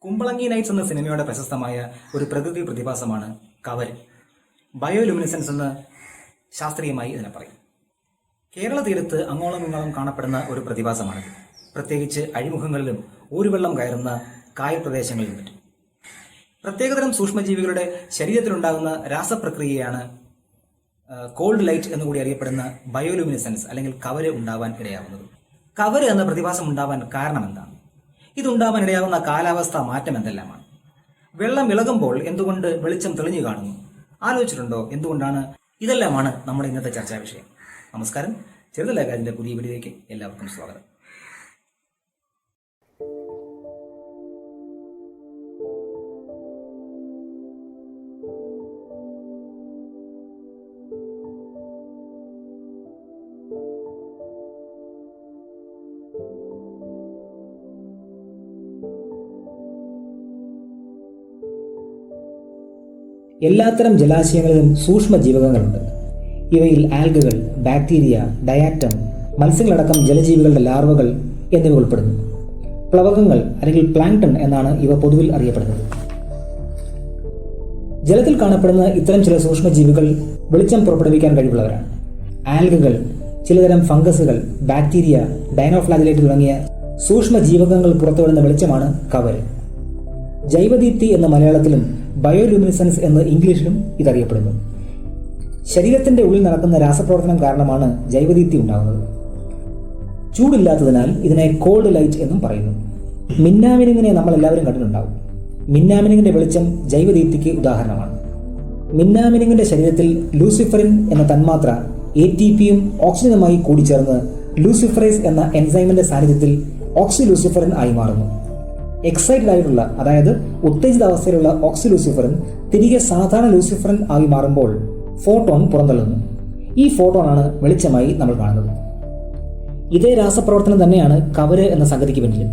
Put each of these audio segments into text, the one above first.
Kumbalangi nights എന്ന സിനിമയുടെ പ്രശസ്തമായ ഒരു പ്രകൃതി പ്രതിഭാസമാണ് കവര്. ബയോലുമിനിസെൻസ് എന്ന് ശാസ്ത്രീയമായി ഇതിനെ പറയും. കേരള തീരത്ത് അങ്ങോളം ഇങ്ങോളം കാണപ്പെടുന്ന ഒരു പ്രതിഭാസമാണിത്. പ്രത്യേകിച്ച് അഴിമുഖങ്ങളിലും ഊരുവെള്ളം കയറുന്ന കായൽ പ്രദേശങ്ങളിലും മറ്റും. പ്രത്യേകതരം സൂക്ഷ്മജീവികളുടെ ശരീരത്തിലുണ്ടാകുന്ന രാസപ്രക്രിയയാണ് കോൾഡ് ലൈറ്റ് എന്നുകൂടി അറിയപ്പെടുന്ന ബയോലുമിനിസെൻസ് അല്ലെങ്കിൽ കവര് ഉണ്ടാവാൻ ഇടയാകുന്നത്. കവര് എന്ന പ്രതിഭാസം ഉണ്ടാവാൻ കാരണം എന്താണ്? ഇതുണ്ടാവാൻ ഇടയാകുന്ന കാലാവസ്ഥാ മാറ്റം എന്തെല്ലാമാണ്? വെള്ളം ഇളകുമ്പോൾ എന്തുകൊണ്ട് വെളിച്ചം തെളിഞ്ഞു കാണുന്നു? ആലോചിച്ചിട്ടുണ്ടോ എന്തുകൊണ്ടാണ്? ഇതെല്ലാമാണ് നമ്മുടെ ഇന്നത്തെ ചർച്ചാ വിഷയം. നമസ്കാരം. ചെറുതലേഖാതിന്റെ പുതിയ വീഡിയോയിലേക്ക് എല്ലാവർക്കും സ്വാഗതം. എല്ലാത്തരം ജലാശയങ്ങളിലും സൂക്ഷ്മജീവകങ്ങളുണ്ട്. ഇവയിൽ ആൽഗകൾ, ബാക്ടീരിയ, ഡയാറ്റം, മത്സ്യങ്ങളടക്കം ജലജീവികളുടെ ലാർവകൾ എന്നിവ ഉൾപ്പെടുന്നു. പ്ലവകങ്ങൾ അല്ലെങ്കിൽ പ്ലാങ്ക്ടൺ എന്നാണ് ഇവ പൊതുവിൽ അറിയപ്പെടുന്നത്. ജലത്തിൽ കാണപ്പെടുന്ന ഇത്തരം ചില സൂക്ഷ്മജീവികൾ വെളിച്ചം പുറപ്പെടുവിക്കാൻ കഴിവുള്ളവരാണ്. ആൽഗകൾ, ചിലതരം ഫംഗസുകൾ, ബാക്ടീരിയ, ഡൈനോഫ്ലാജലേറ്റ് തുടങ്ങിയ സൂക്ഷ്മജീവകങ്ങൾ പുറത്തുവിടുന്ന വെളിച്ചമാണ് കവര്. ജൈവദീപ്തി എന്ന മലയാളത്തിലും ബയോലുമിനിസെൻസ് എന്ന് ഇംഗ്ലീഷിലും ഇതറിയപ്പെടുന്നു. ശരീരത്തിന്റെ ഉള്ളിൽ നടക്കുന്ന രാസപ്രവർത്തനം കാരണമാണ് ജൈവദീപ്തി ഉണ്ടാകുന്നത്. ചൂടില്ലാത്തതിനാൽ ഇതിനെ കോൾഡ് ലൈറ്റ് എന്നും പറയുന്നു. മിന്നാമിനുങ്ങിനെ നമ്മൾ എല്ലാവരും കണ്ടിട്ടുണ്ടാവും. മിന്നാമിനുങ്ങിന്റെ വെളിച്ചം ജൈവദീപ്തിക്ക് ഉദാഹരണമാണ്. മിന്നാമിനുങ്ങിന്റെ ശരീരത്തിൽ ലൂസിഫറിൻ എന്ന തന്മാത്ര ATPയും ഓക്സിജനുമായി കൂടിച്ചേർന്ന് ലൂസിഫറേസ് എന്ന എൻസൈമിന്റെ സാന്നിധ്യത്തിൽ ഓക്സിലൂസിഫറിൻ ആയി മാറുന്നു. എക്സൈറ്റഡ് ആയിട്ടുള്ള, അതായത് ഉത്തേജിത അവസ്ഥയിലുള്ള ഓക്സിലൂസിഫറിൻ തിരികെ സാധാരണ ലൂസിഫറിൻ ആയി മാറുമ്പോൾ ഫോട്ടോൺ പുറന്തള്ളുന്നു. ഈ ഫോട്ടോണാണ് വെളിച്ചമായി നമ്മൾ കാണുന്നത്. ഇതേ രാസപ്രവർത്തനം തന്നെയാണ് കവര് എന്ന സംഗതിക്ക് പിന്നിൽ.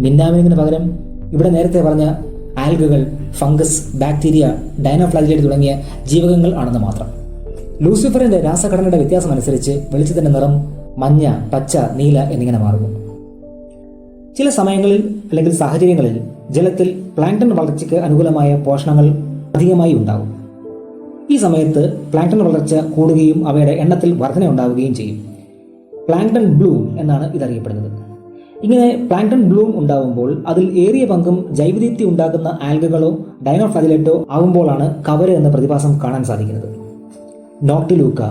മിന്നാമിനുങ്ങിന് പകരം ഇവിടെ നേരത്തെ പറഞ്ഞ ആൽഗകൾ, ഫംഗസ്, ബാക്ടീരിയ, ഡൈനോഫ്ലാജലേറ്റ് തുടങ്ങിയ ജീവകങ്ങൾ ആണെന്ന് മാത്രം. ലൂസിഫറിന്റെ രാസഘടനയുടെ വ്യത്യാസം അനുസരിച്ച് വെളിച്ചത്തിന്റെ നിറം മഞ്ഞ, പച്ച, നീല എന്നിങ്ങനെ മാറുന്നു. ചില സമയങ്ങളിൽ അല്ലെങ്കിൽ സാഹചര്യങ്ങളിൽ ജലത്തിൽ പ്ലാങ്ക്ടൺ വളർച്ചയ്ക്ക് അനുകൂലമായ പോഷണങ്ങൾ അധികമായി ഉണ്ടാകും. ഈ സമയത്ത് പ്ലാങ്ക്ടൺ വളർച്ച കൂടുകയും അവയുടെ എണ്ണത്തിൽ വർധന ഉണ്ടാവുകയും ചെയ്യും. പ്ലാങ്ക്ടൺ ബ്ലൂം എന്നാണ് ഇതറിയപ്പെടുന്നത്. ഇങ്ങനെ പ്ലാങ്ക്ടൺ ബ്ലൂം ഉണ്ടാകുമ്പോൾ അതിൽ ഏറിയ പങ്കും ജൈവദീപ്തി ഉണ്ടാക്കുന്ന ആൽഗകളോ ഡൈനോഫ്ലാജലേറ്റോ ആവുമ്പോഴാണ് കവര് എന്ന പ്രതിഭാസം കാണാൻ സാധിക്കുന്നത്. നോക്ടിലൂക്ക,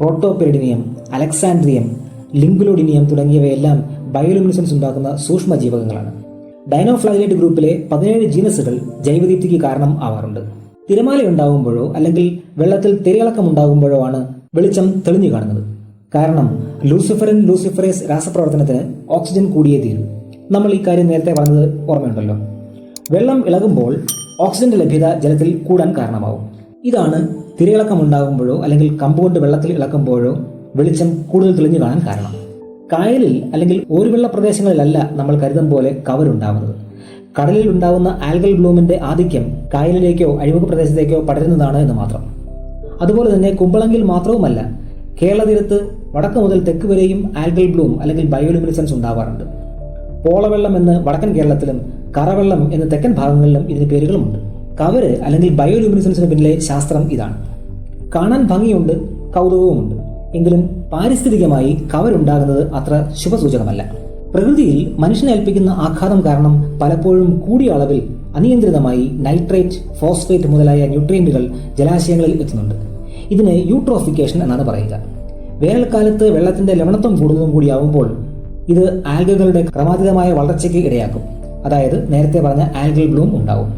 പ്രോട്ടോപെരിഡിനിയം, അലക്സാൻഡ്രിയം, ലിംഗുലോഡിനിയം തുടങ്ങിയവയെല്ലാം ബയോലുമിനിസെൻസ് ഉണ്ടാക്കുന്ന സൂക്ഷ്മജീവകങ്ങളാണ്. ഡൈനോഫ്ലാജലേറ്റ് ഗ്രൂപ്പിലെ 17 ജീനസുകൾ ജൈവദീപ്തിക്ക് കാരണം ആവാറുണ്ട്. തിരമാല ഉണ്ടാകുമ്പോഴോ അല്ലെങ്കിൽ വെള്ളത്തിൽ തിരയിളക്കം ഉണ്ടാകുമ്പോഴോ ആണ് വെളിച്ചം തെളിഞ്ഞു കാണുന്നത്. കാരണം ലൂസിഫറിൻ ലൂസിഫറേസ് രാസപ്രവർത്തനത്തിന് ഓക്സിജൻ കൂടിയേ തീരൂ. നമ്മൾ ഈ കാര്യം നേരത്തെ പറഞ്ഞത് ഓർമ്മയുണ്ടല്ലോ. വെള്ളം ഇളകുമ്പോൾ ഓക്സിജന്റെ ലഭ്യത ജലത്തിൽ കൂടാൻ കാരണമാവും. ഇതാണ് തിരയിളക്കം ഉണ്ടാകുമ്പോഴോ അല്ലെങ്കിൽ കമ്പുകൊണ്ട് വെള്ളത്തിൽ ഇളക്കുമ്പോഴോ വെളിച്ചം കൂടുതൽ തെളിഞ്ഞു കാണാൻ കാരണം. കായലിൽ അല്ലെങ്കിൽ ഓരുവെള്ള പ്രദേശങ്ങളിലല്ല നമ്മൾ കരുതും പോലെ കവരുണ്ടാവുന്നത്. കടലിൽ ഉണ്ടാവുന്ന ആൽഗൽ ബ്ലൂമിന്റെ ആധിക്യം കായലിലേക്കോ അഴിമുഖ പ്രദേശത്തേക്കോ പടരുന്നതാണ് എന്ന് മാത്രം. അതുപോലെ തന്നെ കുമ്പളങ്കിൽ മാത്രവുമല്ല, കേരള തീരത്ത് വടക്ക് മുതൽ തെക്ക് വരെയും ആൽഗൽ ബ്ലൂം അല്ലെങ്കിൽ ബയോലുമിനിസെൻസ് ഉണ്ടാവാറുണ്ട്. പോളവെള്ളം എന്ന് വടക്കൻ കേരളത്തിലും കറവെള്ളം എന്ന് തെക്കൻ ഭാഗങ്ങളിലും ഇതിന് പേരുകളുമുണ്ട്. കവര് അല്ലെങ്കിൽ ബയോലുമിനിസെൻസിന് പിന്നിലെ ശാസ്ത്രം ഇതാണ്. കാണാൻ ഭംഗിയുണ്ട്, കൗതുകവുമുണ്ട്. എങ്കിലും പാരിസ്ഥിതികമായി കവരുണ്ടാകുന്നത് അത്ര ശുഭസൂചകമല്ല. പ്രകൃതിയിൽ മനുഷ്യനേൽപ്പിക്കുന്ന ആഘാതം കാരണം പലപ്പോഴും കൂടിയ അളവിൽ അനിയന്ത്രിതമായി നൈട്രേറ്റ്, ഫോസ്ഫേറ്റ് മുതലായ ന്യൂട്രിയന്റുകൾ ജലാശയങ്ങളിൽ എത്തുന്നുണ്ട്. ഇതിന് യൂട്രോഫിക്കേഷൻ എന്നാണ് പറയുക. വേനൽക്കാലത്ത് വെള്ളത്തിന്റെ ലവണത്വം കൂടുതലും കൂടിയാവുമ്പോൾ ഇത് ആൽഗകളുടെ ക്രമാതീതമായ വളർച്ചയ്ക്ക് ഇടയാക്കും. അതായത് നേരത്തെ പറഞ്ഞ ആൽഗൽ ബ്ലൂം ഉണ്ടാവും.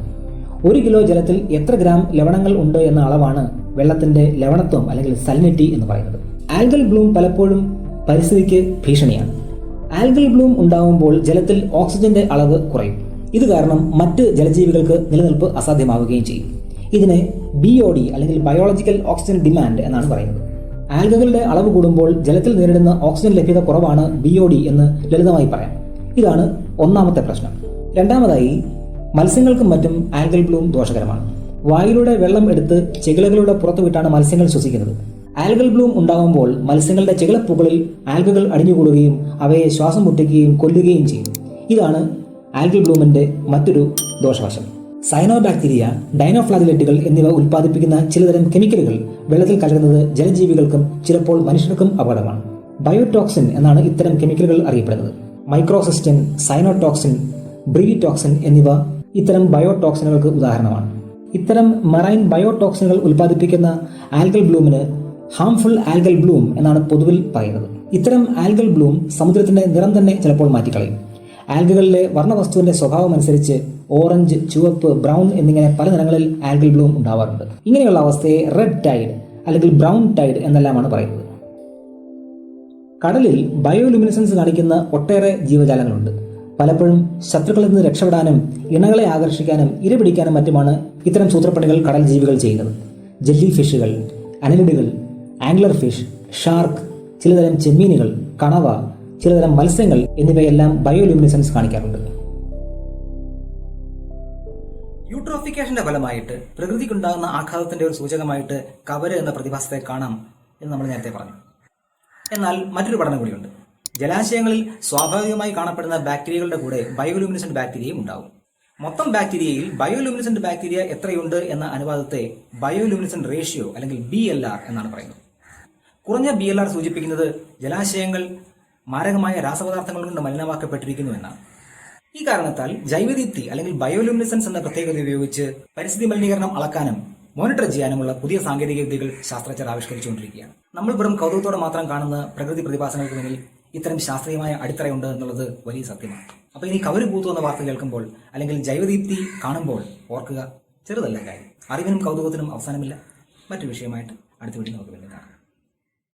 1 കിലോ ജലത്തിൽ എത്ര ഗ്രാം ലവണങ്ങൾ ഉണ്ട് എന്ന അളവാണ് വെള്ളത്തിന്റെ ലവണത്വം അല്ലെങ്കിൽ സലിനിറ്റി എന്ന് പറയുന്നത്. ആൽഗൽ ബ്ലൂം പലപ്പോഴും പരിസ്ഥിതിക്ക് ഭീഷണിയാണ്. ആൽഗൽ ബ്ലൂം ഉണ്ടാകുമ്പോൾ ജലത്തിൽ ഓക്സിജന്റെ അളവ് കുറയും. ഇത് കാരണം മറ്റ് ജലജീവികൾക്ക് നിലനിൽപ്പ് അസാധ്യമാവുകയും ചെയ്യും. ഇതിനെ BOD അല്ലെങ്കിൽ ബയോളജിക്കൽ ഓക്സിജൻ ഡിമാൻഡ് എന്നാണ് പറയുന്നത്. ആൽഗകളുടെ അളവ് കൂടുമ്പോൾ ജലത്തിൽ നേരിടുന്ന ഓക്സിജൻ ലഭ്യത കുറവാണ് BOD എന്ന് ലളിതമായി പറയാം. ഇതാണ് ഒന്നാമത്തെ പ്രശ്നം. രണ്ടാമതായി, മത്സ്യങ്ങൾക്കും മറ്റും ആൽഗൽ ബ്ലൂം ദോഷകരമാണ്. വായിലൂടെ വെള്ളം എടുത്ത് ചെകിളകളുടെ പുറത്തുവിട്ടാണ് മത്സ്യങ്ങൾ ശ്വസിക്കുന്നത്. ആൽഗൽ ബ്ലൂം ഉണ്ടാകുമ്പോൾ മത്സ്യങ്ങളുടെ ചെകിളപ്പുകളിൽ ആൽഗകൾ അടിഞ്ഞുകൂടുകയും അവയെ ശ്വാസം മുട്ടിക്കുകയും കൊല്ലുകയും ചെയ്യും. ഇതാണ് ആൽഗൽ ബ്ലൂമിന്റെ മറ്റൊരു ദോഷവശം. സയനോബാക്ടീരിയ, ഡൈനോഫ്ലാജിലേറ്റുകൾ എന്നിവ ഉൽപ്പാദിപ്പിക്കുന്ന ചിലതരം കെമിക്കലുകൾ വെള്ളത്തിൽ കലരുന്നത് ജലജീവികൾക്കും ചിലപ്പോൾ മനുഷ്യർക്കും അപകടമാണ്. ബയോടോക്സിൻ എന്നാണ് ഇത്തരം കെമിക്കലുകൾ അറിയപ്പെടുന്നത്. മൈക്രോസിസ്റ്റിൻ, സൈനോടോക്സിൻ, ബ്രീവിടോക്സിൻ എന്നിവ ഇത്തരം ബയോടോക്സിനുകൾക്ക് ഉദാഹരണമാണ്. ഇത്തരം മറൈൻ ബയോടോക്സിനുകൾ ഉൽപ്പാദിപ്പിക്കുന്ന ആൽഗൽ ബ്ലൂമിന് ഹാംഫുൾ ആൽഗൽ ബ്ലൂം എന്നാണ് പൊതുവിൽ പറയുന്നത്. ഇത്തരം ആൽഗൽ ബ്ലൂം സമുദ്രത്തിന്റെ നിറം തന്നെ ചിലപ്പോൾ മാറ്റിക്കളയും. ആൽഗകളിലെ വർണ്ണവസ്തുവിന്റെ സ്വഭാവം അനുസരിച്ച് ഓറഞ്ച്, ചുവപ്പ്, ബ്രൗൺ എന്നിങ്ങനെ പല നിറങ്ങളിൽ ആൽഗൽ ബ്ലൂം ഉണ്ടാവാറുണ്ട്. ഇങ്ങനെയുള്ള അവസ്ഥയെ റെഡ് ടൈഡ് അല്ലെങ്കിൽ ബ്രൗൺ ടൈഡ് എന്നെല്ലാമാണ് പറയുന്നത്. കടലിൽ ബയോലുമിനസൻസ് കാണിക്കുന്ന ഒട്ടേറെ ജീവജാലങ്ങളുണ്ട്. പലപ്പോഴും ശത്രുക്കളിൽ നിന്ന് രക്ഷപ്പെടാനും ഇണകളെ ആകർഷിക്കാനും ഇരപിടിക്കാനും മറ്റുമാണ് ഇത്തരം സൂത്രപ്പണികൾ കടൽ ജീവികൾ ചെയ്യുന്നത്. ജെല്ലി ഫിഷുകൾ, അനലിഡുകൾ, ആംഗ്ലർ ഫിഷ്, ഷാർക്ക്, ചിലതരം ചെമ്മീനുകൾ, കണവ, ചിലതരം മത്സ്യങ്ങൾ എന്നിവയെല്ലാം ബയോലുമിനസൻസ് കാണിക്കാറുണ്ട്. യൂട്രോഫിക്കേഷന്റെ ഫലമായിട്ട് പ്രകൃതിക്കുണ്ടാകുന്ന ആഘാതത്തിന്റെ ഒരു സൂചകമായിട്ട് കവര് എന്ന പ്രതിഭാസത്തെ കാണാം എന്ന് നമ്മൾ നേരത്തെ പറഞ്ഞു. എന്നാൽ മറ്റൊരു പഠനം കൂടിയുണ്ട്. ജലാശയങ്ങളിൽ സ്വാഭാവികമായി കാണപ്പെടുന്ന ബാക്ടീരിയകളുടെ കൂടെ ബയോലുമിനസെന്റ് ബാക്ടീരിയയും ഉണ്ടാവും. മൊത്തം ബാക്ടീരിയയിൽ ബയോലുമിനസെന്റ് ബാക്ടീരിയ എത്രയുണ്ട് എന്ന അനുപാതത്തെ ബയോലുമിനസെന്റ് റേഷ്യോ അല്ലെങ്കിൽ BLR എന്നാണ് പറയുന്നത്. കുറഞ്ഞ BLR സൂചിപ്പിക്കുന്നത് ജലാശയങ്ങൾ മാരകമായ രാസപദാർത്ഥങ്ങൾ കൊണ്ട് മലിനമാക്കപ്പെട്ടിരിക്കുന്നു എന്നാണ്. ഈ കാരണത്താൽ ജൈവദീപ്തി അല്ലെങ്കിൽ ബയോലുമിനസൻസ് എന്ന പ്രത്യേകത ഉപയോഗിച്ച് പരിസ്ഥിതി മലിനീകരണം അളക്കാനും മോണിറ്റർ ചെയ്യാനുമുള്ള പുതിയ സാങ്കേതിക വിദ്യകൾ ശാസ്ത്രജ്ഞർ ആവിഷ്കരിച്ചുകൊണ്ടിരിക്കുകയാണ്. നമ്മൾ വെറും കൗതുകത്തോടെ മാത്രം കാണുന്ന പ്രകൃതി പ്രതിഭാസങ്ങൾക്ക് പിന്നിൽ ഇത്തരം ശാസ്ത്രീയമായ അടിത്തറയുണ്ട് എന്നുള്ളത് വലിയ സത്യമാണ്. അപ്പോൾ ഇനി കവര് പൂത്തു എന്ന വാർത്ത കേൾക്കുമ്പോൾ അല്ലെങ്കിൽ ജൈവദീപ്തി കാണുമ്പോൾ ഓർക്കുക, ചെറുതല്ല കാര്യം. അറിവിനും കൗതുകത്തിനും അവസാനമില്ല. മറ്റു വിഷയമായിട്ട് അടുത്ത വീട്ടിൽ നമുക്ക് വേണ്ടി കാണാം.